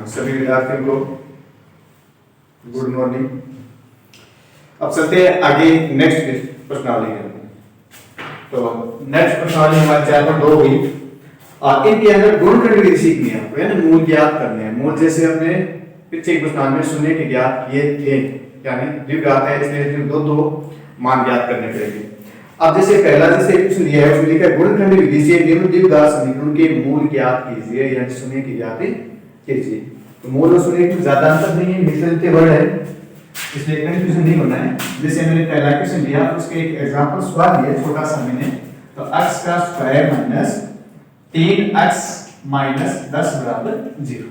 सभी विद्यार्थियों को गुड मॉर्निंग। अब चलते हैं आगे नेक्स्ट प्रश्नावली में। तो नेक्स्ट प्रश्नावली हमारे 4.2 हुई और इनके अंदर गुणनखंड विधि सीखनी है आपको, यानी मूल ज्ञात करने हैं। मूल जैसे हमने पिछले प्रश्नावली में शून्य के ज्ञात किए थे, यानी द्विघात है इसलिए दो मान ज्ञात करने पड़ेंगे। अब जैसे पहला जैसे क्वेश्चन दिया है उसमें लिखा है गुणनखंड विधि से निम्न द्विघात समीकरण के मूल ज्ञात कीजिए, यानी शून्य की ज्ञात कीजिए। तो मूल और शून्य में ज्यादा अंतर नहीं है, मिलते वर्ड है, इसलिए कंफ्यूजन नहीं होना है। जैसे मैंने पहला क्वेश्चन लिया उसके एक एग्जांपल सवाल दिया छोटा सा मैंने, तो x का स्क्वायर माइनस 3x माइनस 10 बराबर 0,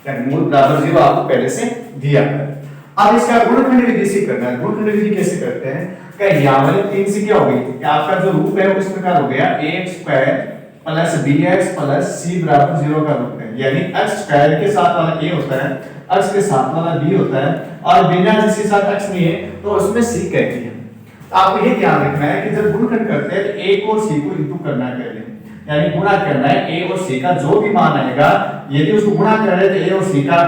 यानी मूल बराबर 0 आपको पहले से दिया है। अब इसका गुणनखंड विधि से करना है। गुणनखंड विधि कैसे करते हैं? क्या यहाँ वाले 3 से क्या हो गई कि आपका जो रूप है उस प्रकार हो गया ax square plus bx plus c बराबर 0 का रूप है, यानी x स्क्वायर के साथ वाला a होता है, x के साथ वाला b होता है, और बिना जिसके साथ x नहीं है तो उसमें c कहती है। तो आपको ये ध्यान रखना है कि जब गुणनखंड करते हैं तो a को c को इंटू करना है पहले, यानी गुणा करना है a और c का जो भी मान आएगा, यदि उसको गुणा कर रहे तो a और c का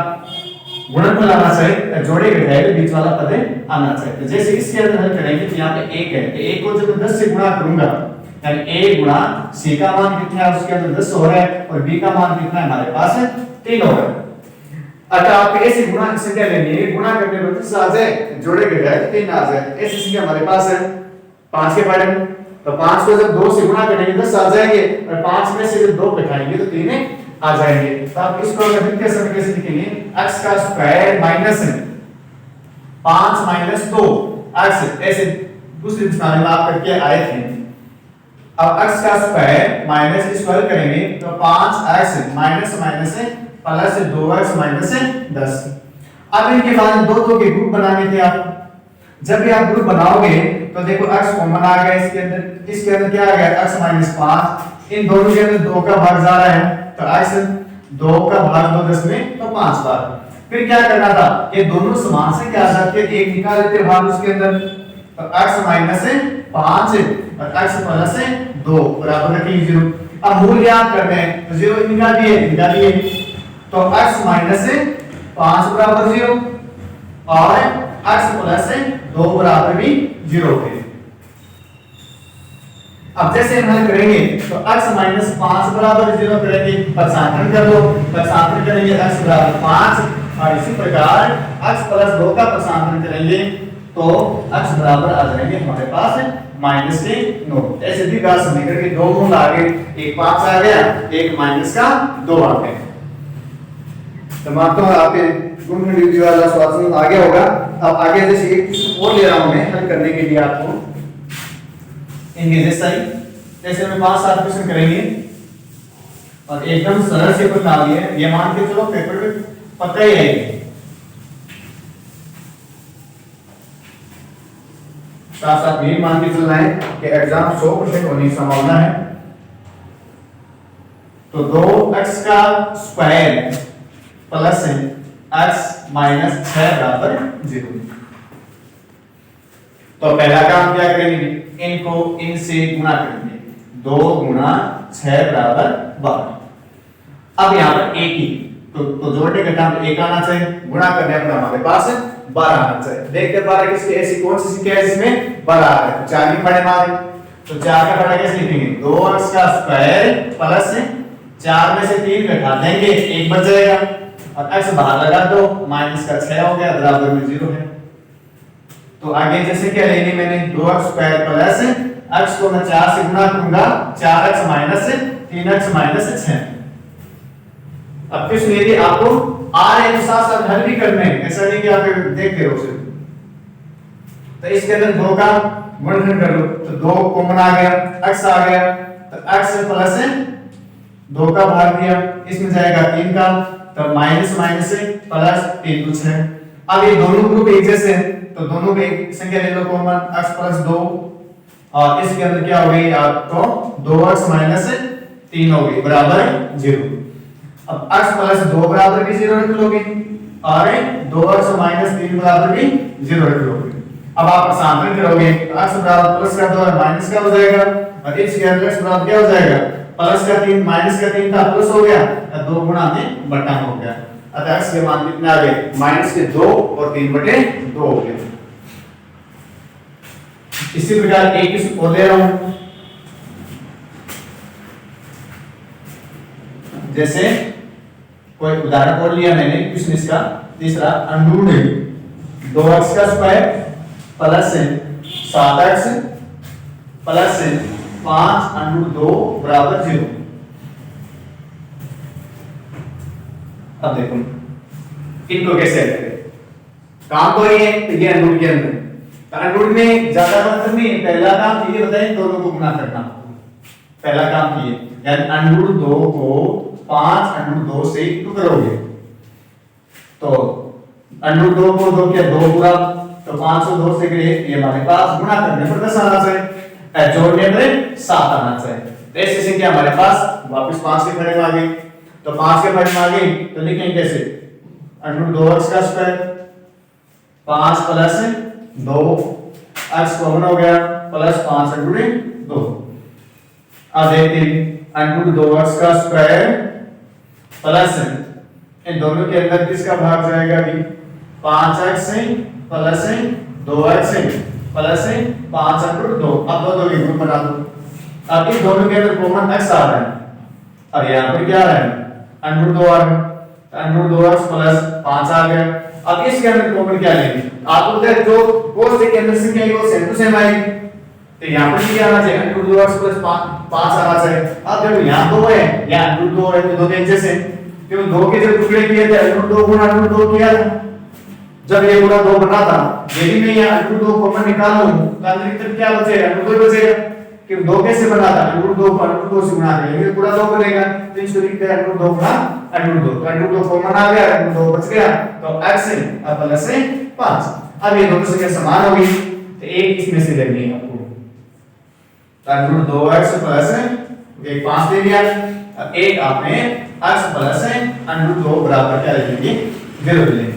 गुणनफल आना चाहिए, जोड़े घटाए तो बीच वाला पद आना चाहिए। तो जैसे इसके अंदर हल करेंगे तो यहाँ पे 1 है, तो 1 को जब 10 से गुणा करूंगा यानी a गुणा c का मान कितना है उसके अंदर 10 हो रहा है और b का मान कितना है हमारे पास है 3 हो रहा है। अगर आप ऐसे गुणा की संख्या लेनी है, गुणा करने पर 10 आ जाए, जोड़े घटाए तो 3 आ जाए, ऐसी संख्या हमारे पास है 5 के बारे में। तो 5 को जब 2 से गुणा करेंगे 10 आ जाएंगे और 5 में से जब 2 घटाएंगे तो 3 आ जाएंगे। तो आप इसको अगर कैसे लिखेंगे, x का स्क्वायर माइनस 5 माइनस 2 x, ऐसे दूसरी दिशा में आप करके आए थे। अब x का स्क्वायर माइनस स्क्वायर करेंगे तो 5x minus minus plus 2x minus 10। अब इनके बाद दो के ग्रुप बनाने थे आप। जब भी आप ग्रुप बनाओगे तो देखो x कॉमन आ गया इसके अंदर क्या आ गया x माइनस 5, इन दोनों के अंदर 2 का भाग जा रहा है तो x 2 का भाग 2 10 में तो 5 बार। फिर क्या करना था, ये दोनों समान से क्या आ जाते हैं, एक निकाल लेते भाग उसके अंदर, तो x माइनस 5 और x प्लस 2 बराबर रखेंगे 0। अब मूल ज्ञात करते हैं तो 0 निकालिए तो x माइनस 5 बराबर 0 और x प्लस 2 बराबर भी 0 है। अब जैसे हम हल करेंगे तो x माइनस 5 बराबर 0 करेंगे, पक्षांतरण कर लो, पक्षांतरण करेंगे x बराबर 5 और इसी प्रकार x प्लस 2 का पक्षांतरण करेंगे तो x बराबर आ जाएंगे हमारे पास माइनस के 9। ऐसे द्विघात समीकरण के दो मूल आ गए, एक 5 आ गया, एक माइनस का 2 आ गया। तो मानता हूं आपके गुणनखंड विधि वाला सवाल आ गया होगा। अब आगे जैसे एक और ले रहा हूं मैं हल करने के लिए आपको इनके जैसा ही, जैसे हम 5-7 क्वेश्चन करेंगे और एकदम सरल से प्रश्नावली है, ये मान के चलो पेपर में पता ही है। साथ साथ ये मान के चलना है कि एग्जाम 100% होने की संभावना है। तो 2x का स्क्वायर प्लस x माइनस 6 बराबर 0। तो पहला काम क्या करेंगे, इनको इनसे गुणा करेंगे, 2 गुणा 6 बराबर 12। अब यहाँ पर एक ही तो जोड़ने का काम 1 आना चाहिए, गुणा करने पर हमारे पास 12 आना चाहिए। देखते 12 किसकी ऐसी कौन सी संख्या है जिसमें 12 आ रहा है, 4 की पढ़े मारे तो 4 का पढ़ा कैसे लिखेंगे, 2x का स्क्वायर प्लस 4 में से 3 घटा देंगे 1 बच जाएगा और x बाहर लगा दो, माइनस का 6 हो गया बराबर में 0 है। तो आगे जैसे क्या लेंगे मैंने 2x स्क्वायर प्लस x को मैं 4 से गुणा करूंगा 4x माइनस 3x माइनस 6। अब किस लिए आपको आ रहे हैं साथ साथ हल भी करने हैं, ऐसा नहीं कि आप देखते रहो सिर्फ। तो इसके अंदर 2 का गुणनखंड कर लो तो 2 कॉमन आ गया, x आ गया तो x प्लस 2 का भाग दिया, इसमें जाएगा 3 का तो माइनस माइनस प्लस 3 तो 6। अब ये दोनों ग्रुप एक जैसे हैं तो दोनों में एक संख्या ले लो कॉमन, x प्लस 2 और इसके अंदर क्या हो गई आपको 2x माइनस 3 हो गई बराबर 0। अब x प्लस 2 बराबर भी 0 रख लोगे और 2x माइनस 3 बराबर भी 0 रख लोगे। अब आप पक्षांतरण करोगे तो x बराबर प्लस का 2 और माइनस का हो जाएगा और इसके अंदर x बराबर क्या हो जाएगा प्लस का 3 माइनस का 3 था प्लस हो गया, 2 गुणा में बटा हो गया। अतः x के मान कितने आ गए, माइनस के 2 और 3/2 हो गए। इसी प्रकार एक किसी और ले रहा हूं, जैसे कोई उदाहरण और लिया मैंने क्वेश्चन इसका तीसरा, अंडूड 2x का स्क्वायर प्लस 7x प्लस 5 अंडूड 2 बराबर 0। अब देखो इनको कैसे हल करें, काम तो ये है, ये अंडूड के अंदर, अंडूड में ज्यादा मतलब नहीं है। पहला काम ये बताएं दोनों को गुना करना, पहला काम ये यानी अंडूड 2 को 5 अंडूड 2 से इंटू करोगे तो अंडूड 2 को 2 किया 2 पूरा, तो 5 और 2 से गए, ये हमारे पास गुणा करने पर 10 आना चाहिए, जोड़ने पर 7 आना चाहिए। ऐसे से क्या हमारे पास वापस 5 के खड़े में आ गए, तो 5 के खड़े में आ गए तो लिखेंगे कैसे, अंडूड 2x का स्क्वायर 5 प्लस 2 x कॉमन हो गया प्लस 5 अंडूड 2। अब देखते हैं अंडूड 2x का स्क्वायर प्लस इन दोनों के अंदर किसका भाग जाएगा अभी, 5x प्लस 2x प्लस 5 अंडूड 2। अब दो के ग्रुप बना दो, अब इन दोनों के अंदर कॉमन x आ रहा है, और यहां पर क्या आ रहा है अंडूड 2 आ रहा है, अंडूड 2x प्लस 5 आ गया। अब इसके अंदर कॉमन क्या लेंगे, आपको उधर जो कोस के अंदर संख्या है वो सेम टू सेम आएगी, तो यहां पर क्या आना चाहिए अंडूड 2x प्लस 5 आना चाहिए। अब देखो यहां 2 है, यहां अंडूड 2 है, तो दो एक जैसे, क्यों 2 के जब टुकड़े किए थे अंडूड 2 गुणा अंडूड 2 किया था, जब ये पूरा 2 बना था, यदि मैं यहां अंडूड 2 कॉमन निकालूं तो अंदर की तरफ क्या बचेगा, अंडूड 2 बचेगा, कि 2 कैसे बना था अंडूड 2 को अंडूड 2 से गुणा करेंगे पूरा 2 बनेगा, तो इसको लिखते हैं अंडूड 2 गुणा अंडूड 2, तो अंडूड 2 कॉमन आ गया, अंडूड 2 बच गया, तो x प्लस 5। अब ये दोनों संख्या समान हो गई, तो एक इसमें से लेनी है आपको, तो अंडूड 2x प्लस एक 5 दे दिया, अब एक आपने x प्लस अंडूड 2 बराबर क्या लिखेंगे 0 लेंगे।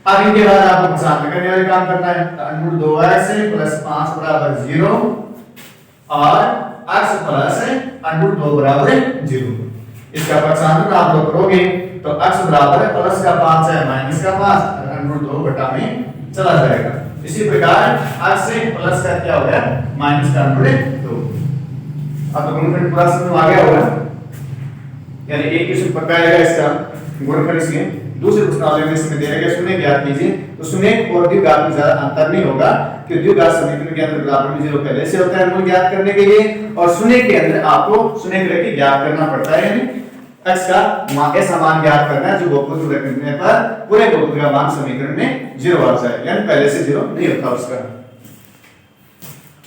अब इनके बाद आपको साथ करने वाले काम करना है, तो अंडूड 2x प्लस 5 बराबर 0 और x प्लस अंडूड 2 बराबर 0। इसका पक्षांतर आप लोग करोगे तो x बराबर है प्लस का 5 है माइनस का 5 और अंडूड 2 बटा में चला जाएगा। इसी प्रकार x से प्लस का क्या हो गया माइनस का अंडूड 2। अब तो गुणनखंड पूरा समझ में आ गया होगा, यानी एक क्वेश्चन पक्का आएगा इसका गुणनखंड इसके। दूसरे प्रश्नावली में इसमें दे रखा शून्य ज्ञात कीजिए, तो शून्य और द्विघात में ज्यादा अंतर नहीं होगा, कि द्विघात समीकरण के अंदर बराबर में 0 पहले से होता है मूल ज्ञात करने के लिए, और शून्य के अंदर आपको शून्य करके ज्ञात करना पड़ता है, यानी x का ऐसा मान ज्ञात करना है जो बहुपद रखने पर पूरे बहुपद का मान समीकरण में 0 आ जाए, यानी पहले से 0 नहीं होता उसका,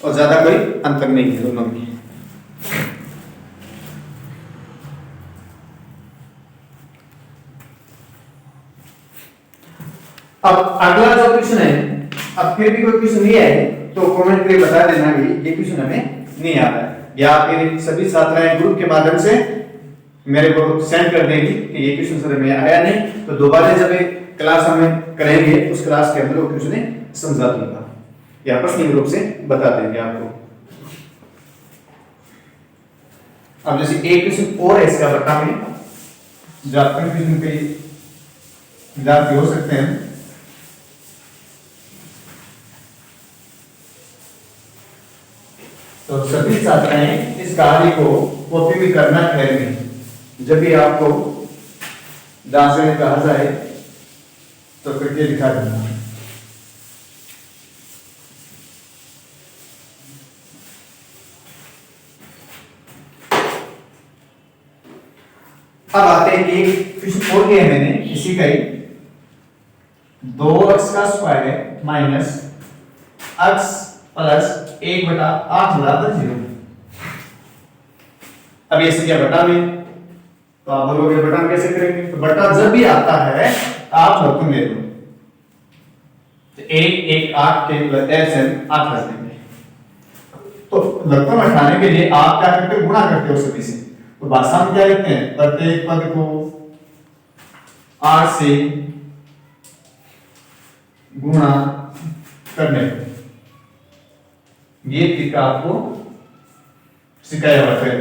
और ज्यादा कोई अंतर नहीं है दोनों में। अब अगला जो क्वेश्चन है, अब फिर भी कोई क्वेश्चन नहीं है तो कमेंट करके बता देना कि ये क्वेश्चन हमें नहीं आ रहा है, या फिर सभी छात्राएं ग्रुप के माध्यम से मेरे को सेंड कर देंगी कि ये क्वेश्चन सर में आया नहीं, तो दोबारा जब क्लास हमें करेंगे उस क्लास के अंदर वो क्वेश्चन समझा दूंगा या प्रश्न रूप से बता देंगे आपको। अब जैसे एक क्वेश्चन और है इसका बता में, जो आप कंफ्यूजन पे विद्यार्थी हो सकते हैं, तो सभी छात्राएं इस कार्य को कॉपी भी करना खैर में, जब भी आपको जहां से कहा जाए तो करके दिखा देना। अब आते हैं एक क्वेश्चन और किया मैंने इसी का ही, 2x का स्क्वायर माइनस x प्लस 1/8 बराबर 0। अब ये संख्या बटा में, तो आप बोलोगे बटा में कैसे करेंगे, तो बटा जब भी आता है आप लघुत्तम ले लो, तो 1 8 के LCM 8 रख देंगे, तो लघुत्तम हटाने के लिए आप क्या करते हो गुणा करते हो सभी से, तो भाषा में क्या लिखते हैं प्रत्येक पद को 8 से गुणा करने पर, ये तरीका आपको सिखाया हुआ है।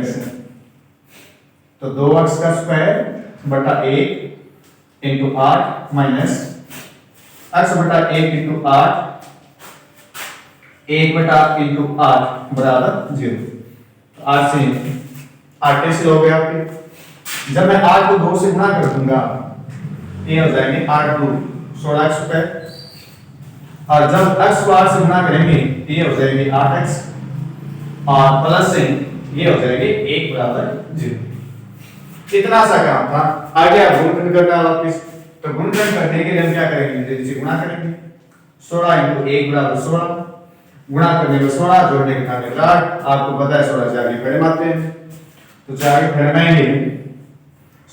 तो 2x का स्क्वायर बटा 1 इंटू 8 माइनस x बटा 1 इंटू 8 1 बटा इंटू 8 बराबर 0। तो 8 से 8 कैसे हो गया आपके? जब मैं 8 को 2 से गुणा कर दूंगा ये हो जाएंगे 8 2 16x स्क्वायर, और जब x को 8 से गुणा करेंगे ये हो जाएंगे 8x, और प्लस से ये हो जाएंगे 1 बराबर 0। इतना सा काम था। आगे आप गुणन करना वापस, तो गुणन करने के लिए हम क्या करेंगे? जल्दी से गुणा करेंगे। 16 × 1 बराबर 16, गुणा करने में 16, जोड़ने के खाने 8। आपको पता है 16 4 के फेरे मारते हैं, तो 4 के फेरे मारेंगे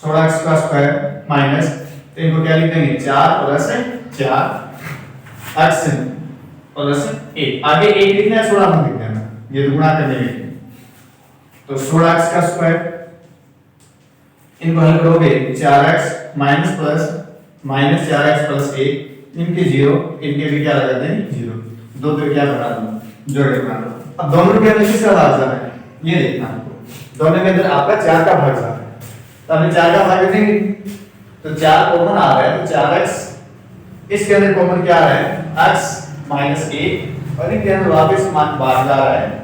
16x का स्क्वायर माइनस, तो इनको क्या लिख देंगे 4 प्लस 4 x प्लस 1। आगे 1 लिखना है, 16 मत लिख देना, ये तो गुणा करने में। तो 16x का स्क्वायर, इनको हल करोगे 4x minus plus minus 4x plus 1, इनके 0, इनके भी क्या लगा देंगे 0, दो तो क्या बना दो जोड़े बना दो। अब दोनों के अंदर किसका भाग जा रहा है ये देखना आपको। दोनों के अंदर आपका 4 का भाग जा रहा है, तो हमने 4 का भाग देंगे, तो 4 कॉमन आ रहा है, तो 4x, इसके अंदर कॉमन क्या आ रहा है x माइनस 1, और इनके अंदर वापस मान भाग जा रहा है।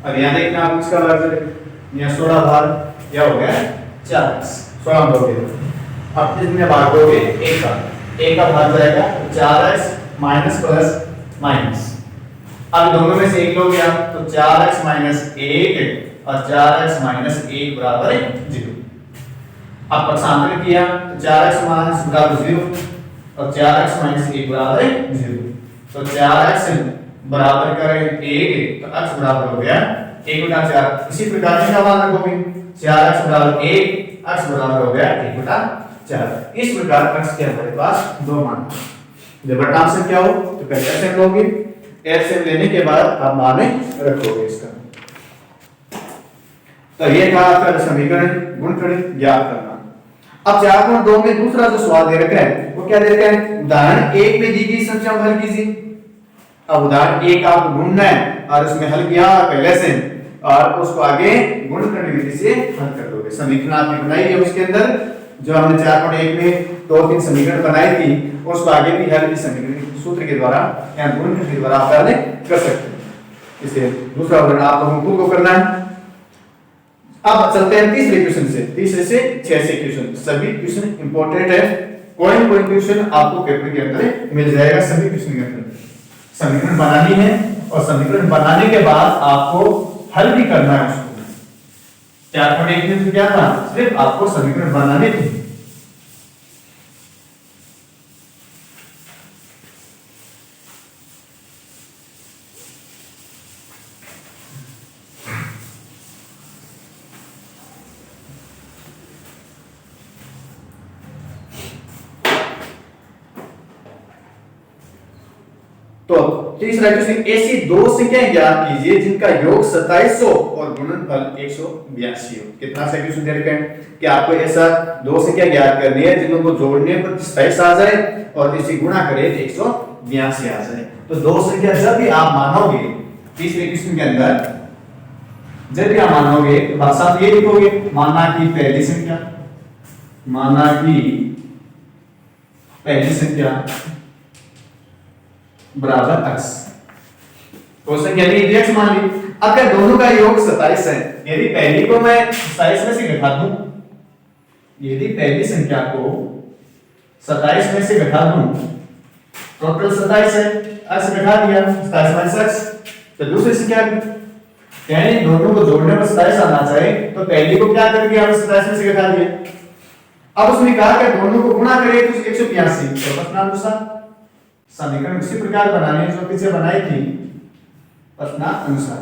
अब यहाँ देखना आप इसका भाग जाएगा, यहाँ 16 भाग क्या हो गया 4x, 16 हो गया। अब इसमें भाग दोगे 1 का भाग जाएगा 4x माइनस प्लस माइनस। अब दोनों में से 1 लोगे आप, तो 4x माइनस 1 और 4x माइनस 1 बराबर 0। अब पक्षांतर किया तो 4x माइनस बराबर 0 और 4x माइनस 1 बराबर 0। तो 4x बराबर करें 1, तो x बराबर हो गया 1 बटा 4। इसी प्रकार का मान रखोगे 4x बराबर 1, x बराबर हो गया 1 बटा 4। इस प्रकार x के हमारे पास दो मान। जब परिणाम से क्या हो तो पहले एलसीएम लोगे, एलसीएम लेने के बाद आप मान रखोगे इसका। तो ये था आपका समीकरण गुणनखंड ज्ञात करना। अब 4.2 में दूसरा जो सवाल दे रखा है वो क्या दे रखा है? उदाहरण 1 में दी गई संख्या को हल कीजिए। अब उदाहरण 1 आपको ढूंढना है और उसमें हल किया पहले से, और उसको आगे गुणनखंड विधि से हल कर दोगे। समीकरण आपने बनाई है, उसके अंदर जो हमने 4.1 में 2-3 समीकरण बनाई थी, उसको आगे भी हल की समीकरण सूत्र के द्वारा या गुणनखंड के द्वारा आप हल कर सकते हैं। इसे दूसरा उदाहरण आप लोगों को करना है। अब चलते हैं तीसरे क्वेश्चन से, तीसरे से 6 से क्वेश्चन। सभी क्वेश्चन इंपॉर्टेंट है, कोई क्वेश्चन आपको पेपर के अंदर मिल जाएगा। सभी क्वेश्चन के अंदर समीकरण बनानी है, और समीकरण बनाने के बाद आपको हल भी करना है उसको। 4.1 में क्या था? सिर्फ आपको समीकरण बनाने थे। तो तीसरा क्वेश्चन, ऐसी दो संख्याएं ज्ञात कीजिए जिनका योग 2700 और गुणनफल 182 हो। कितना सा क्वेश्चन दे रखा है कि आपको ऐसा दो संख्या ज्ञात करनी है जिनको को जोड़ने पर 27 आ जाए और इसे गुणा करें तो 182 आ जाए। तो दो संख्या जब भी आप मानोगे तीसरे क्वेश्चन के अंदर, जब भी आप मानोगे तो भाषा ये लिखोगे, माना कि पहली संख्या, माना कि पहली संख्या बराबर x। तो संख्या x मान ली। अगर दोनों का योग 27 है, यदि पहली को मैं 27 में से घटा दूं, यदि पहली संख्या को 27 में से घटा दूं, टोटल 27 है, x घटा दिया 27 माइनस x, तो दूसरी संख्या यानी दोनों को जोड़ने पर 27 आना चाहिए, तो पहली को क्या करके हमने 27 में से घटा दिया। अब उसने कहा कि दोनों को गुणा करें तो 182। तो प्रश्नानुसार समीकरण उसी प्रकार बनाने जो पीछे बनाई थी प्रश्नानुसार।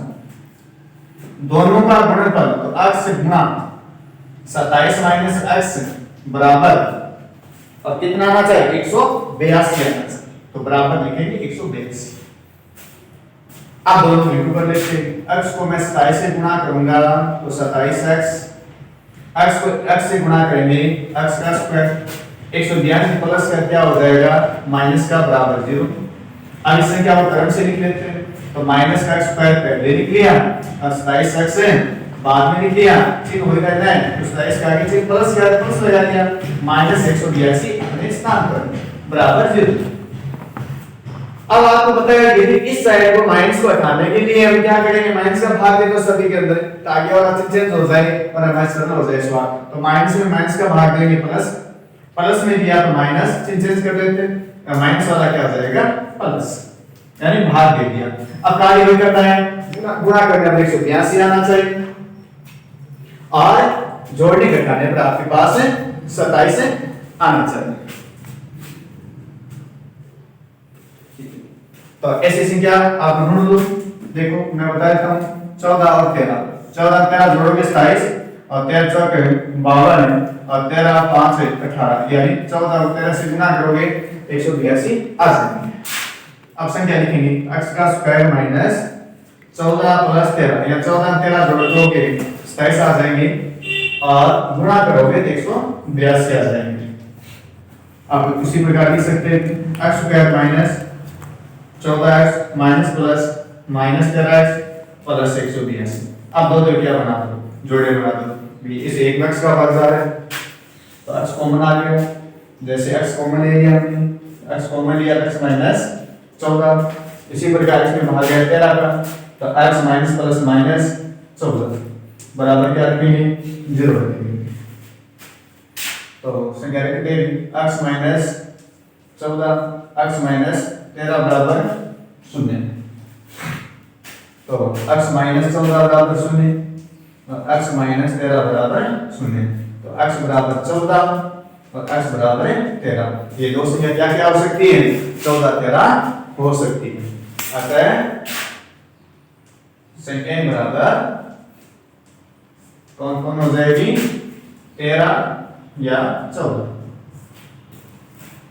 दोनों का गुणनफल तो x से गुणा 27 माइनस x बराबर, और कितना आना चाहिए 182 आना चाहिए, तो बराबर लिखेंगे 182। अब दोनों इंटू कर लेते हैं। x को मैं 27 से गुणा करूंगा तो 27x, x को x से गुणा करेंगे x का स्क्वायर, 182 प्लस का क्या हो जाएगा माइनस का बराबर 0। अब इस संख्या को क्रम से लिख लेते हैं। तो माइनस का स्क्वायर पहले लिख लिया और 27x है बाद में लिख लिया, चिन्ह हो जाता है तो 27 का आगे चिन्ह प्लस या प्लस लगा दिया, माइनस 182 अपने स्थान पर बराबर 0। अब आपको पता है यदि इस साइड को माइनस को हटाने के लिए हम क्या करेंगे, माइनस का भाग दे दो सभी के अंदर ताकि और अच्छे चेंज हो जाए और हमारा सरल हो जाए सवाल। तो माइनस में माइनस का भाग देंगे प्लस, प्लस में दिया तो माइनस, चेंज कर देते हैं, माइनस वाला क्या हो जाएगा प्लस, यानी भाग दे दिया। अब कार्य वही करना है, गुणा करने पर 182 आना चाहिए और जोड़ने घटाने पर आपके पास 27 आना चाहिए। तो ऐसे संख्या आप ढूंढ लो, देखो मैं बता देता हूं 14 और 13, 14 13 जोड़ोगे 27 और 13 चौके 52 और 13 5 18, यानी 14 और 13 से गुणा करोगे 182 आ जाएंगे। अब संख्या लिखेंगे x का स्क्वायर माइनस 14 प्लस 13, या 14 13 जोड़ दोगे 27 आ जाएंगे और गुणा करोगे तो 182 आ जाएंगे। अब उसी प्रकार लिख सकते हैं x square minus 14x minus plus minus 13x plus 182। अब दो क्या बना दो, जोड़े बना दो, इस एक x का भाग जा रहा है तो x कॉमन आ गया, जैसे x कॉमन ले लिया हमने, x कॉमन लिया x माइनस 14, इसी प्रकार इसमें भाग गया 13 का तो x माइनस प्लस माइनस 14 बराबर क्या रखेंगे 0 रखेंगे। तो संख्या रख देंगे x माइनस 14 x माइनस 13 बराबर 0, तो x माइनस 14 बराबर 0 और x माइनस 13 बराबर 0, तो x बराबर 14 और x बराबर 13। ये दो संख्या क्या क्या हो सकती है, 14 13 हो सकती है। अतः संख्या बराबर कौन कौन हो जाएगी, 13 या 14।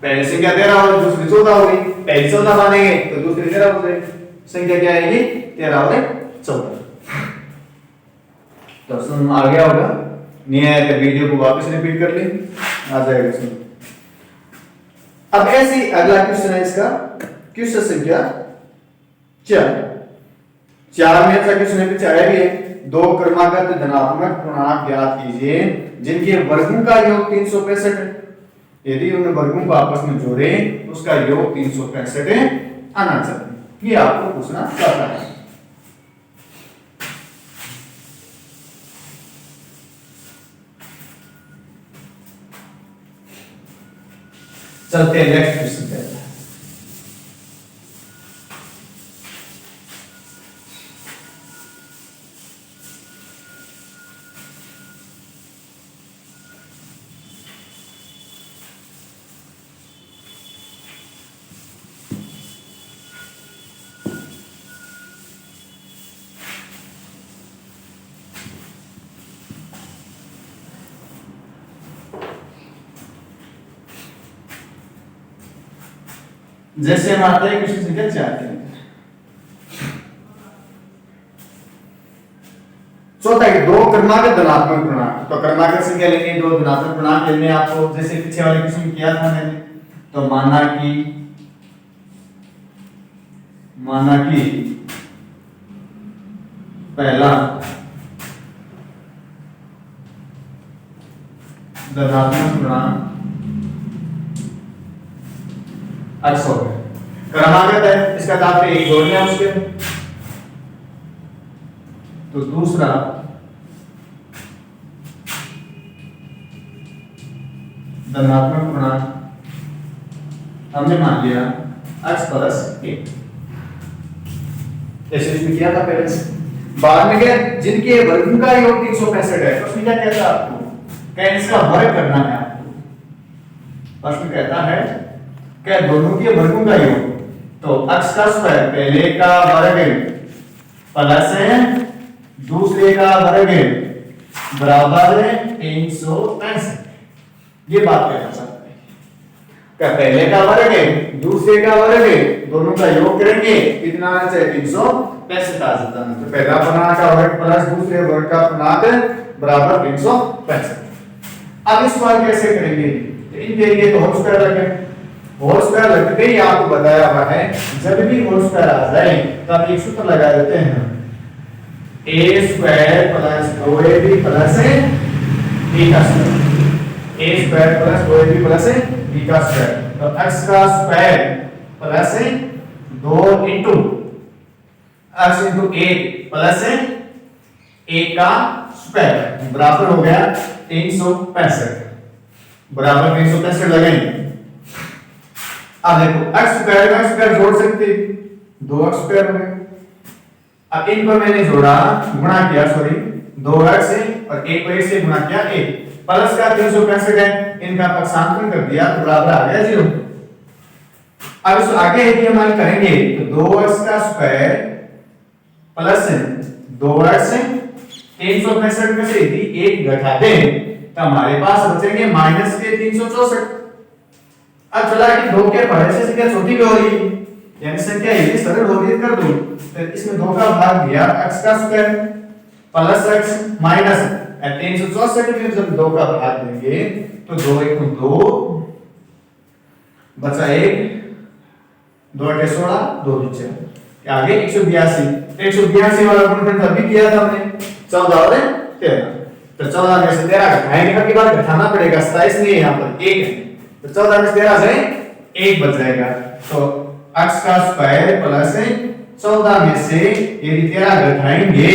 पहली संख्या 13 और दूसरी 14 होगी, पहली 14 मानेंगे तो दूसरी 13 हो जाएगी, संख्या क्या आएगी 13 और 14। तो समझ आ गया होगा, नहीं आया तो वीडियो को वापस रिपीट कर ले, आ जाएगा समझ। अब ऐसी अगला क्वेश्चन है इसका, क्वेश्चन संख्या 4 में ऐसा क्वेश्चन है, चाहे भी है, दो क्रमागत धनात्मक पूर्णांक ज्ञात कीजिए जिनके वर्गों का योग 365 है। यदि उन वर्गों को आपस में जोड़े तो उसका योग 365 आना चाहिए, ये आपको पूछना चाहता है। चलते हैं नेक्स्ट क्वेश्चन पे। जैसे हम आते हैं क्वेश्चन संख्या 4 के अंदर, चौथा है दो क्रमागत धनात्मक पूर्णांक। तो क्रमागत संख्या लेंगे, दो धनात्मक पूर्णांक लेने आपको, जैसे पीछे वाले क्वेश्चन में किया था मैंने। तो माना कि पहला धनात्मक पूर्णांक x हो गया, क्रमागत है, इसका तात्पर्य एक जोड़ना है उसके। तो दूसरा धनात्मक पूर्णांक हमने मान लिया x प्लस 1, जैसे इसमें किया था पहले से। बाद में क्या, जिनके वर्गों का योग 365 है, तो उसमें क्या कहता है आपको, क्या इसका वर्ग करना है आपको। प्रश्न कहता है क्या दोनों के वर्गों का योग, तो x का स्क्वायर पहले का वर्ग प्लस है दूसरे का वर्ग बराबर 365, ये बात कहना चाहता है। क्या पहले का वर्ग दूसरे का वर्ग दोनों का योग करेंगे कितना आना चाहिए, 365 आ जाता है। तो पहला पूर्णांक का वर्ग प्लस दूसरे वर्ग का पूर्णांक बराबर 365। अब इस बार कैसे करेंगे, तो इनके लिए तो होल स्क्वायर रखें, होल स्क्वायर लगते ही आपको बताया हुआ है, जब भी होल स्क्वायर आ जाए तो आप एक सूत्र लगा देते हैं, a square plus 2ab plus b का square, a square plus 2ab plus b का स्क्वायर, तो x का square plus 2 into x into a plus a का स्क्वायर बराबर हो गया 365, बराबर 365 लगाएंगे। अब देखो x स्क्वायर का स्क्वायर जोड़ सकते, 2x स्क्वायर हो गया। अब इनको मैंने जोड़ा, गुणा किया, सॉरी 2x से और 1 को 1 से गुणा किया, 1 प्लस का 365 है, इनका पक्षांतरण कर दिया तो बराबर आ गया 0। अब इस आगे है कि हम करेंगे तो 2x का स्क्वायर प्लस 2x 365 में से यदि 1 घटा दें तो हमारे पास बचेंगे माइनस के 364। अब चला कि 2 के पढ़ने से संख्या छोटी भी हो रही है, यानी संख्या यदि सरल हो रही कर दो, तो इसमें 2 का भाग दिया x का स्क्वायर प्लस x माइनस 364 में जब 2 का भाग देंगे तो 2 1 2 बचा 1, 2 8 16, 2 2 आगे 182 वाला गुणनफल अभी किया था हमने 14 और 13, तो 14 में से 13 घटाएंगे, हर की बार घटाना पड़ेगा, 27 नहीं है यहाँ पर 1 है, तो 14 में से 13 से 1 बच जाएगा, तो x का स्क्वायर प्लस 14 में से यदि 13 घटाएंगे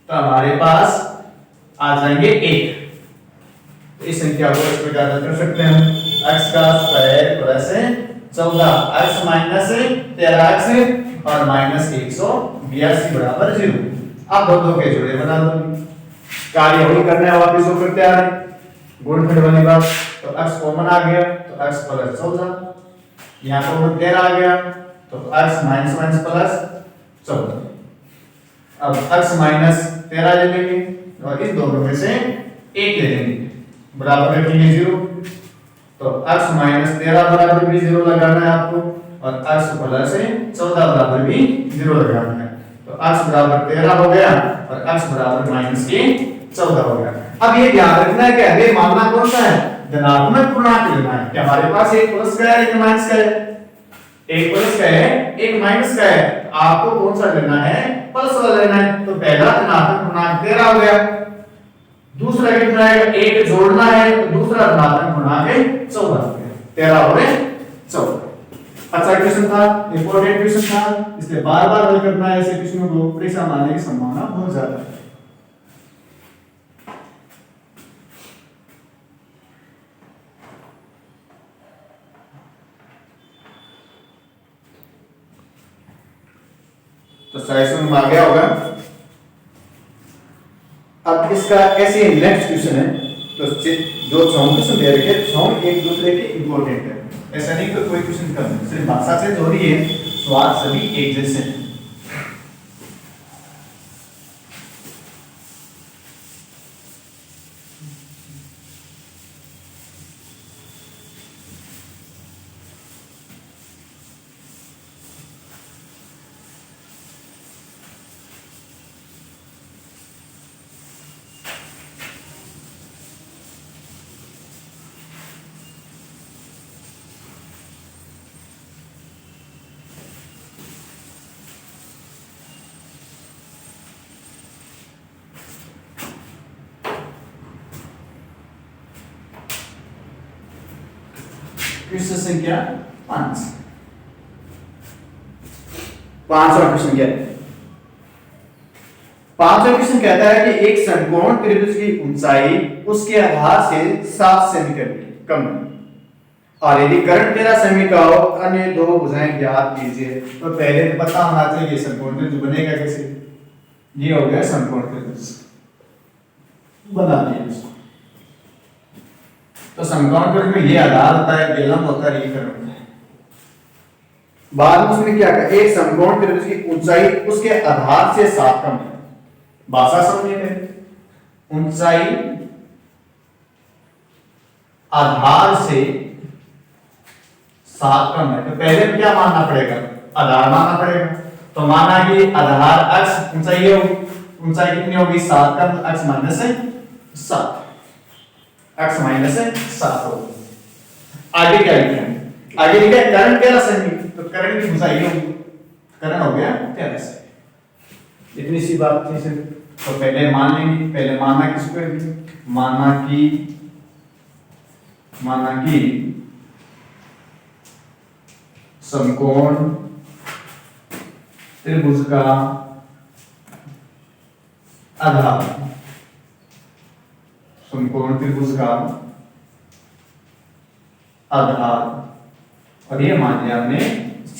तो हमारे पास आ जाएंगे 1। तो इस संख्या को इस प्रकार कर सकते हैं, x का square plus 14 x minus 13x और माइनस 182 बराबर 0। अब दो के जोड़े बना दो, कार्य वही करना है, वापस वो करते आ रहे गुणनफल वाली बात, तो x कॉमन आ गया तो x प्लस 14, यहाँ पर 13 आ गया तो x माइनस माइनस प्लस 14। अब x माइनस 13 ले लेंगे और इन दोनों में से 1 ले लेंगे, बराबर रखेंगे 0, तो x माइनस 13 बराबर भी 0 लगाना है आपको और x प्लस 14 बराबर भी 0 लगाना है, तो x बराबर 13 हो गया और x बराबर माइनस 14 हो गया। अब ये ध्यान रखना है कि हमें मानना कौन सा है, धनात्मक पूर्णांक लेना है, कि हमारे पास एक प्लस का है एक माइनस का है, एक प्लस का है एक माइनस का है, आपको कौन सा लेना है, प्लस वाला लेना है, तो पहला धनात्मक पूर्णांक 13 हो गया, दूसरा कितना है, एक जोड़ना है, तो दूसरा धनात्मक पूर्णांक 14 हो गया, 13 और 14। अच्छा क्वेश्चन था, इंपॉर्टेंट क्वेश्चन था, इसलिए बार-बार हल करना है, ऐसे क्वेश्चनों को परीक्षा में आने की संभावना बहुत ज्यादा है। तो सजेशन में आ गया होगा। अब इसका ऐसे नेक्स्ट क्वेश्चन है, तो जो 4 क्वेश्चन दे रखे 4 एक दूसरे के इंपॉर्टेंट है, ऐसा नहीं कि कोई क्वेश्चन कम है, सिर्फ भाषा से जो रही है स्वाद सभी एक जैसे हैं। क्वेश्चन संख्या 5, पांचवा क्वेश्चन क्या है, पांचवा क्वेश्चन कहता है कि एक समकोण त्रिभुज की ऊंचाई उसके आधार से 7 सेमी कम है और यदि कर्ण 13 सेमी का हो, अन्य दो भुजाएं ज्ञात कीजिए। तो पहले पता होना चाहिए समकोण त्रिभुज बनेगा कैसे, ये हो गया समकोण त्रिभुज, बना दिया इसको। तो समकोण त्रिभुज में ये आधार होता है, ये लंब होता है, ये कर्ण होता है। बाद में उसने क्या कहा, एक समकोण त्रिभुज की ऊंचाई उसके आधार से 7 कम है। भाषा समझिए पहले, ऊंचाई आधार से 7 कम है, तो पहले क्या मानना पड़ेगा, आधार मानना पड़ेगा। तो माना कि आधार x ऊंचाई होगी, ऊंचाई कितनी होगी 7 कम, x माइनस 7, x माइनस 7 होगी। आगे क्या लिखेंगे, आगे लिखा है कर्ण 13 सेमी, तो कर्ण की भुजा ये होगी, कर्ण हो गया 13 सेमी। इतनी सी बात थी सर। तो पहले मान लेंगे, पहले माना किसको है, माना कि समकोण त्रिभुज का आधार, समकोण त्रिभुज का आधार, और ये मान लिया हमने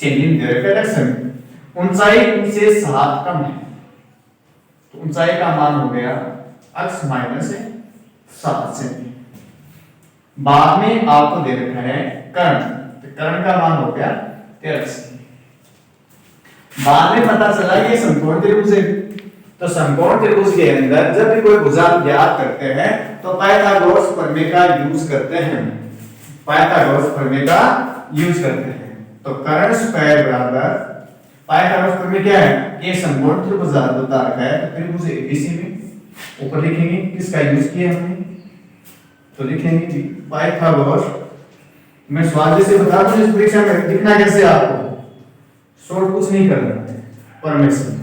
चेनिंग डायरेक्शन, ऊंचाई उनसे 7 कम है, तो ऊंचाई का मान हो गया x माइनस 7 सेमी। बाद में आपको दे रखा है कर्ण, तो कर्ण का मान हो गया 13 सेमी। बाद में पता चला ये समकोण त्रिभुज है, तो समकोण त्रिभुज के अंदर जब भी कोई भुजा ज्ञात करते हैं तो पाइथागोरस प्रमेय का यूज करते हैं, पाइथागोरस प्रमेय का यूज करते हैं। तो कर्ण स्क्वायर बराबर पाइथागोरस प्रमेय क्या है, ये समकोण त्रिभुज बता रखा है, तो त्रिभुज एबीसी में ऊपर लिखेंगे किसका यूज किया हमने, तो लिखेंगे पाइथागोरस। मैं स्वाध्याय से बता दूं इस परीक्षा में लिखना कैसे, आपको शॉर्ट कुछ नहीं करना है, परमिशन।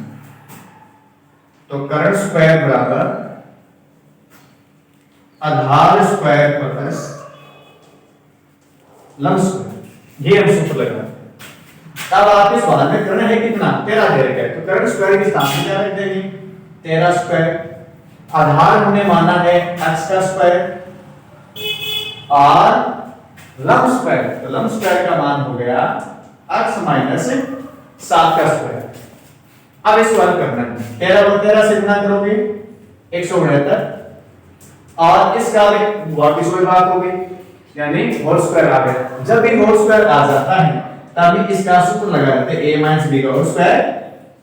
तो कर्ण स्क्वायर बराबर आधार स्क्वायर प्लस लंब स्क्वायर, ये हम सूत्र लगा। तब आप इस वाले में कर्ण है कितना 13 दे रखा है, तो कर्ण स्क्वायर की स्थान क्या रख देंगे 13 स्क्वायर। आधार हमने माना है x का स्क्वायर और लंब स्क्वायर, तो लंब स्क्वायर का मान हो गया x माइनस 7 का स्क्वायर। अब इस वाला करना है 13 को 13 से गुणा करोगे 169, और इसका वापिस वही बात हो गई, यानी होल स्क्वायर आ गया। जब भी होल स्क्वायर आ जाता है तभी इसका सूत्र लगा देते हैं a माइनस b का whole square,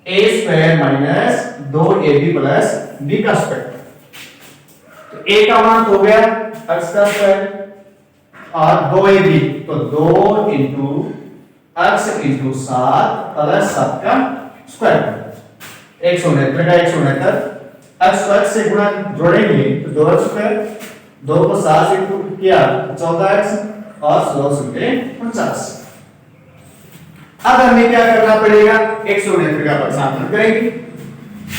a square minus 2ab plus b का स्क्वायर। तो a का मान हो गया x का स्क्वायर और 2ab, तो 2 इंटू x इंटू 7 प्लस 7 का स्क्वायर, 169 का 169, x को x से गुणा जोड़ेंगे तो 2x स्क्वायर, 2 को 7 से इंटू किया 14x और 16 से 49। अब हमें क्या करना पड़ेगा, 169 का प्रतिस्थापन करेंगे,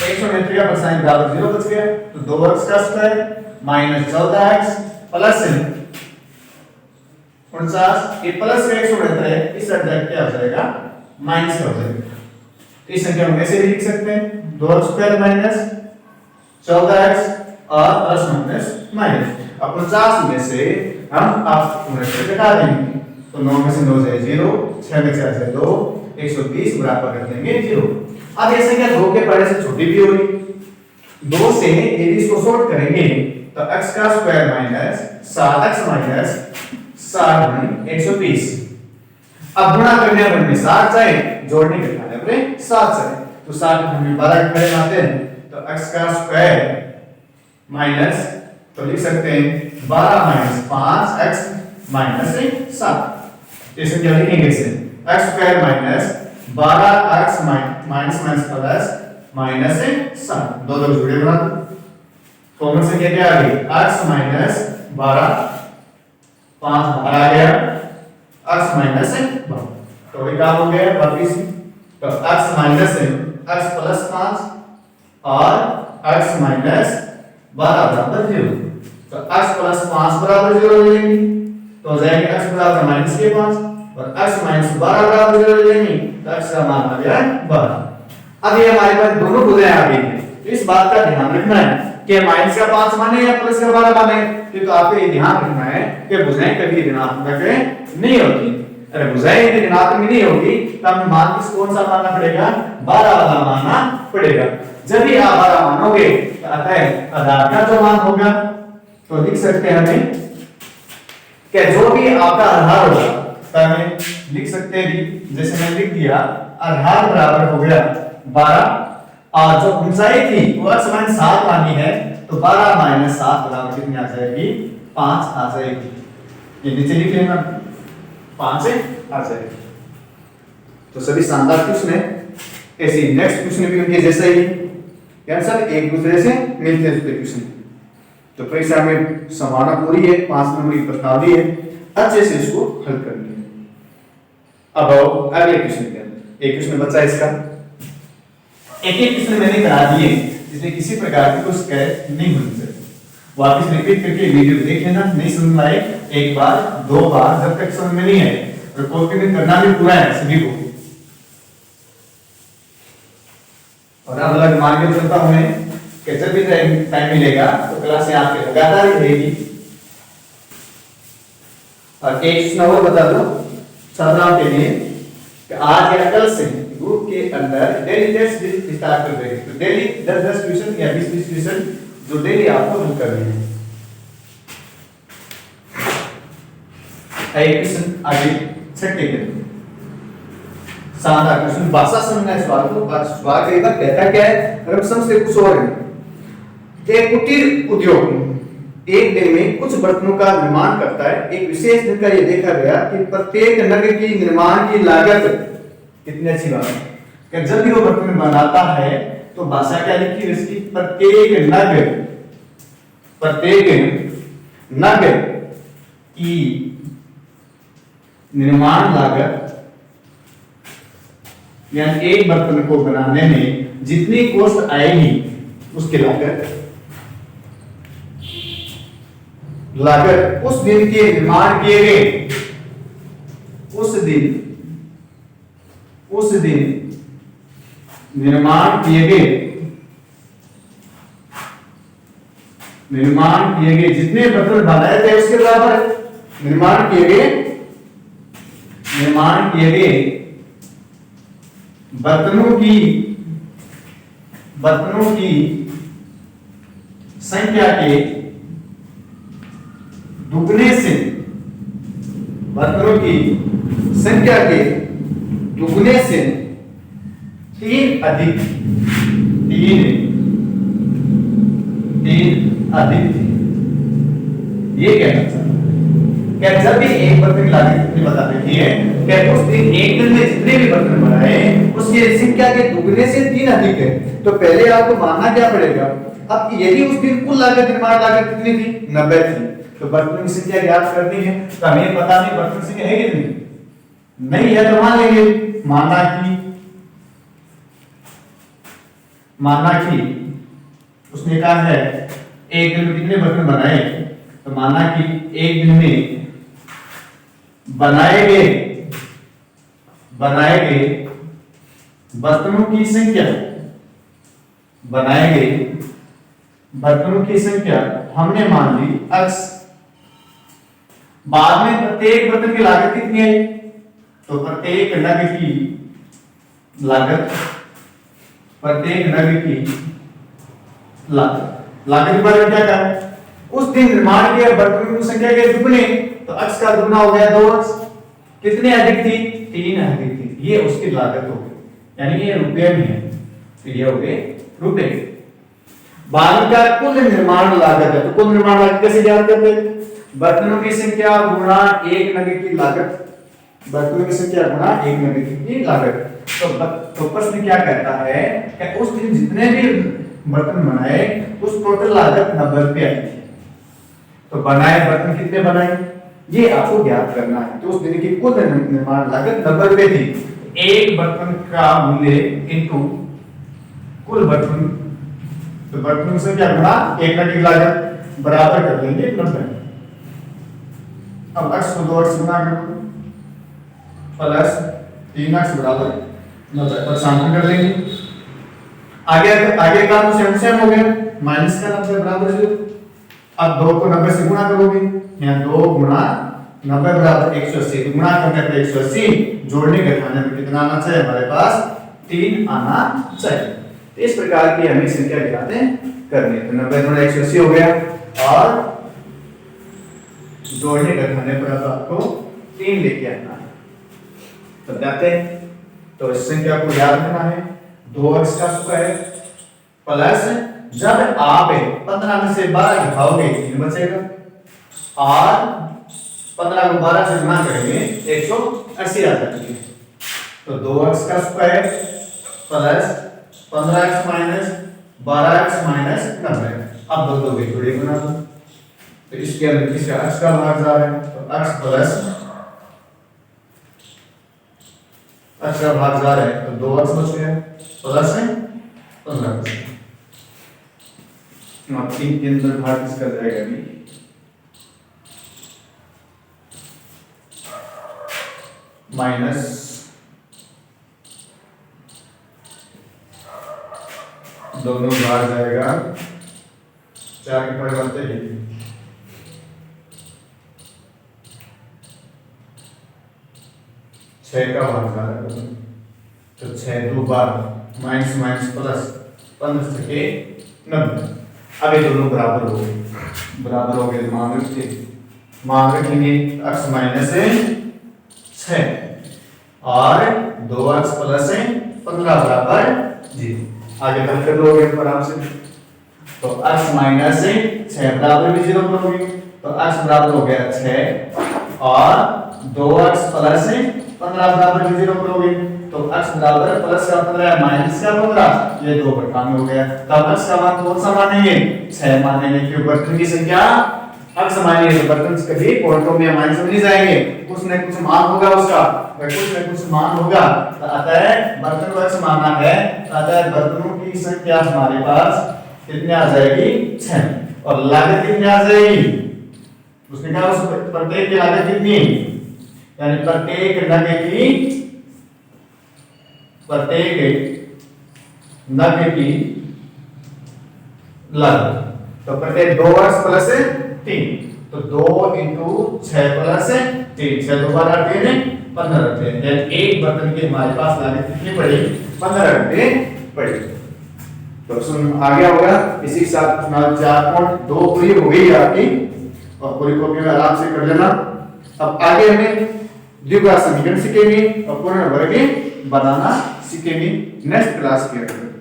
169 का प्रतिस्थापन बराबर 0 बच गया, तो 2x का स्क्वायर माइनस 14x प्लस 49, ये प्लस का 169 है, इस संख्या क्या हो जाएगा माइनस का हो जाएगा। तो इस संख्या को ऐसे भी लिख सकते हैं 2x स्क्वायर माइनस 14x और प्लस माइनस माइनस। अब 49 में से हम आप 69 घटा देंगे, तो 9 में से 9 जाए 0, 6 में से 4 2, 120 बराबर कर देंगे 0। अब ये संख्या 2 के परे से छोटी भी होगी, 2 से यदि इसको सॉल्व करेंगे तो x का स्क्वायर माइनस 7x माइनस 7 120। अब गुणा करने पर में 7 जाए, जोड़ने के खाने पर 7 जाए, तो 7 हम 12 के घरे आते हैं, तो x का स्क्वायर माइनस, तो लिख सकते हैं 12 माइनस 5x माइनस 7। इसे क्या लिखेंगे, इसे x square minus 12x minus minus plus minus 7, दो दो जुड़े बना दो, कॉमन संख्या क्या आ गई x माइनस 12, 5 बाहर आ गया, x माइनस 12, तो ये काम हो गया 32। तो x माइनस x प्लस 5 और x माइनस 12 बराबर 0, तो x प्लस 5 बराबर 0 ले लेंगे, तो हो जाएगा x बराबर माइनस के 5 और x माइनस 12 बराबर 0 ले लेंगे, तो x का मान आ गया 12। अब ये हमारे पास दोनों भुजाएं आ गई हैं, तो इस बात का ध्यान रखना है कि माइनस का 5 माने या प्लस का 12 माने, तो आपको ये ध्यान रखना है कि भुजाएं कभी ऋणात्मक नहीं होती। अरे भुजाएं यदि ऋणात्मक नहीं होगी तो हमें मान कौन सा मानना पड़ेगा, 12 वाला मानना पड़ेगा। जब भी आप 12 मानोगे तो अतः आधार का जो मान होगा, तो लिख सकते हैं हमें कि जो भी आपका आधार होगा, तो हमें लिख सकते हैं भी, जैसे मैंने लिख दिया आधार बराबर हो गया 12, और जो ऊंचाई थी वो x माइनस 7 मानी है, तो 12 माइनस 7 बराबर कितनी आ जाएगी 5 आ जाएगी। ये नीचे लिख लेना 5 आ जाएगी। तो सभी शानदार क्वेश्चन है, ऐसे नेक्स्ट क्वेश्चन भी उनके जैसा ही यार सब एक दूसरे से मिलते जुलते क्वेश्चन। तो परीक्षा में संभावना पूरी है, 5 नंबर की प्रश्नावली है, अच्छे से इसको हल करनी है। अब आओ अगले क्वेश्चन के अंदर। एक क्वेश्चन बचा इसका, एक एक क्वेश्चन मैंने करा दिए, इसमें किसी प्रकार की कोई शिकायत नहीं होनी चाहिए। वापस रिपीट करके वीडियो देख लेना, नहीं समझ में आए एक बार दो बार, जब तक समझ में नहीं आए और कॉपी करना भी पूरा है सभी को। और अब अलग मान के चलता हूं मैं कि जब भी टाइम मिलेगा तो क्लासें आपके लगातार ही रहेगी। और एक क्वेश्चन और बता दो छात्राओं के लिए कि आज या कल से ग्रुप के अंदर डेली टेस्ट स्टार्ट कर देंगे। तो डेली 10-10 क्वेश्चन या 20-20 क्वेश्चन जो डेली आपको हल करने हैं। एक क्वेश्चन आगे छठे के शानदार क्वेश्चन, भाषा समझना है सवाल को। सवाल कई बार कहता क्या है, अगर हम समझते कुछ और है। एक कुटीर उद्योग एक दिन में कुछ बर्तनों का निर्माण करता है। एक विशेष दिन का यह देखा गया कि प्रत्येक नग की निर्माण की लागत, कितनी अच्छी बात है कि जब भी वो बर्तन बनाता है तो भाषा क्या लिखी है इसकी, प्रत्येक नग की निर्माण लागत, यानी एक बर्तन को बनाने में जितनी कॉस्ट आएगी उसकी लागत उस दिन के निर्माण किए गए, उस दिन निर्माण किए गए जितने बर्तन बनाए थे उसके बराबर निर्माण किए गए बर्तनों की संख्या के दुगने से, बर्तनों की संख्या के दुगने से तीन अधिक ये कहना चाहता है। क्या जब भी एक बर्तन की लागत कितनी बता देती है, क्या उस दिन एक दिन में जितने भी बर्तन बनाए उसकी संख्या के दुगने से 3 अधिक है। तो पहले आपको मानना क्या पड़ेगा, अब यदि उस दिन कुल लागत निर्माण लागत कितनी थी, 90 थी, तो बर्तन की संख्या ज्ञात करनी है। तो हमें पता नहीं बर्तन की संख्या है कितनी, नहीं है तो मान लेंगे माना कि उसने कहा है एक दिन में कितने बर्तन बनाए, तो माना कि एक दिन में बनाए गए बर्तनों की संख्या हमने मान ली x। बाद में प्रत्येक बर्तन की लागत कितनी है, तो प्रत्येक नग की लागत के बारे में क्या कहा, उस दिन निर्माण किए बर्तनों की संख्या के दुगने, तो x का दुगना हो गया 2x। कितने अधिक थी, 3 अधिक थी, ये उसकी लागत हो गई, यानी ये रुपये में है, तो ये हो गए रुपये। बाद का कुल निर्माण लागत है, तो कुल निर्माण लागत कैसे ज्ञात करते हैं, बर्तनों की संख्या गुणा एक नग की लागत, बर्तनों की संख्या गुणा एक नग की लागत। तो प्रश्न क्या कहता है कि उस दिन जितने भी बर्तन बनाए उस टोटल लागत 90 रुपये आई थी। तो बनाए बर्तन कितने बनाए ये आपको ज्ञात करना है। तो उस दिन की कुल निर्माण लागत 90 रुपये थी। एक बर्तन का मूल्य इनटू कुल बर्तन, तो बर्तन से क्या गुणा एक नग की लागत बराबर कर लेंगे 90। अब x को 2x गुणा करो प्लस 3x बराबर 90 पर शामिल कर लेंगे। आगे का तो सेम हो गया, माइनस का 90 बराबर 0। अब 2 को 90 से गुणा करोगे, यहाँ 2 गुणा 90 बराबर 180। गुणा करने पर 180, जोड़ने के खाने में कितना आना चाहिए हमारे पास, 3 आना चाहिए। तो इस प्रकार की हमें संख्या ज्ञात करनी है। तो 90 गुणा 180 हो गया और जोड़ने का खाने पर अब आपको 3 लेके आना है। तो जाते हैं, तो इस संख्या को याद रखना है 2x का स्क्वायर प्लस, जब आप 15 में से 12 घटाओगे 3 बचेगा और 15 को 12 से गुणा करेंगे 180 आ जाएगी। तो 2x का square plus 15x minus 12x minus 90। अब दो दो जोड़े बना दो, तो इसके अंदर किसका x का भाग जा रहा है, तो x प्लस x का भाग जा रहा है तो 2x बच गया प्लस है 15 और 3 के अंदर भाग किसका जाएगा अभी माइनस दोनों भाग जाएगा 4 के परिवर्ते ही 6 का भाग जा रहा है तो 6 2 12 माइनस माइनस प्लस 15 से 90 अब ये दोनों बराबर हो गए मान रखेंगे x माइनस है 6 और 2x प्लस है 15 बराबर 0 आगे हल कर लोगे आराम से तो x माइनस है 6 बराबर भी 0 करोगे तो x बराबर हो गया 6 और 2x प्लस है 15 बराबर भी 0 करोगे तो x बराबर प्लस का 15 माइनस का 15 ये दो बटा में हो गया तब x का मान कौन सा मानेंगे 6 मानेंगे क्योंकि बर्तन की संख्या x मानेंगे तो बर्तन कभी पॉइंटों में माइनस में नहीं जाएंगे कुछ न कुछ मान होगा उसका कुछ न कुछ मान होगा तो अतः बर्तन को x माना है अतः बर्तनों की संख्या हमारे पास कितनी आ जाएगी 6 और लागत कितनी आ जाएगी उसने कहा उस प्रत्येक की लागत कितनी यानी प्रत्येक नग की लागत तो प्रत्येक 2x प्लस 3 तो 2 इंटू 6 प्लस 3 6 दोबारा 3 15 रुपए एक बर्तन की हमारे पास लागत कितनी पड़ी 15 रुपए पड़ी तो सुन आ गया होगा इसी के साथ 4.2 पूरी हो गई आपकी और पूरी कॉपी में आराम से कर लेना अब आगे हमें द्विघात समीकरण सीखेंगे और पूर्ण वर्ग बनाना सीखेंगे नेक्स्ट क्लास के अंदर।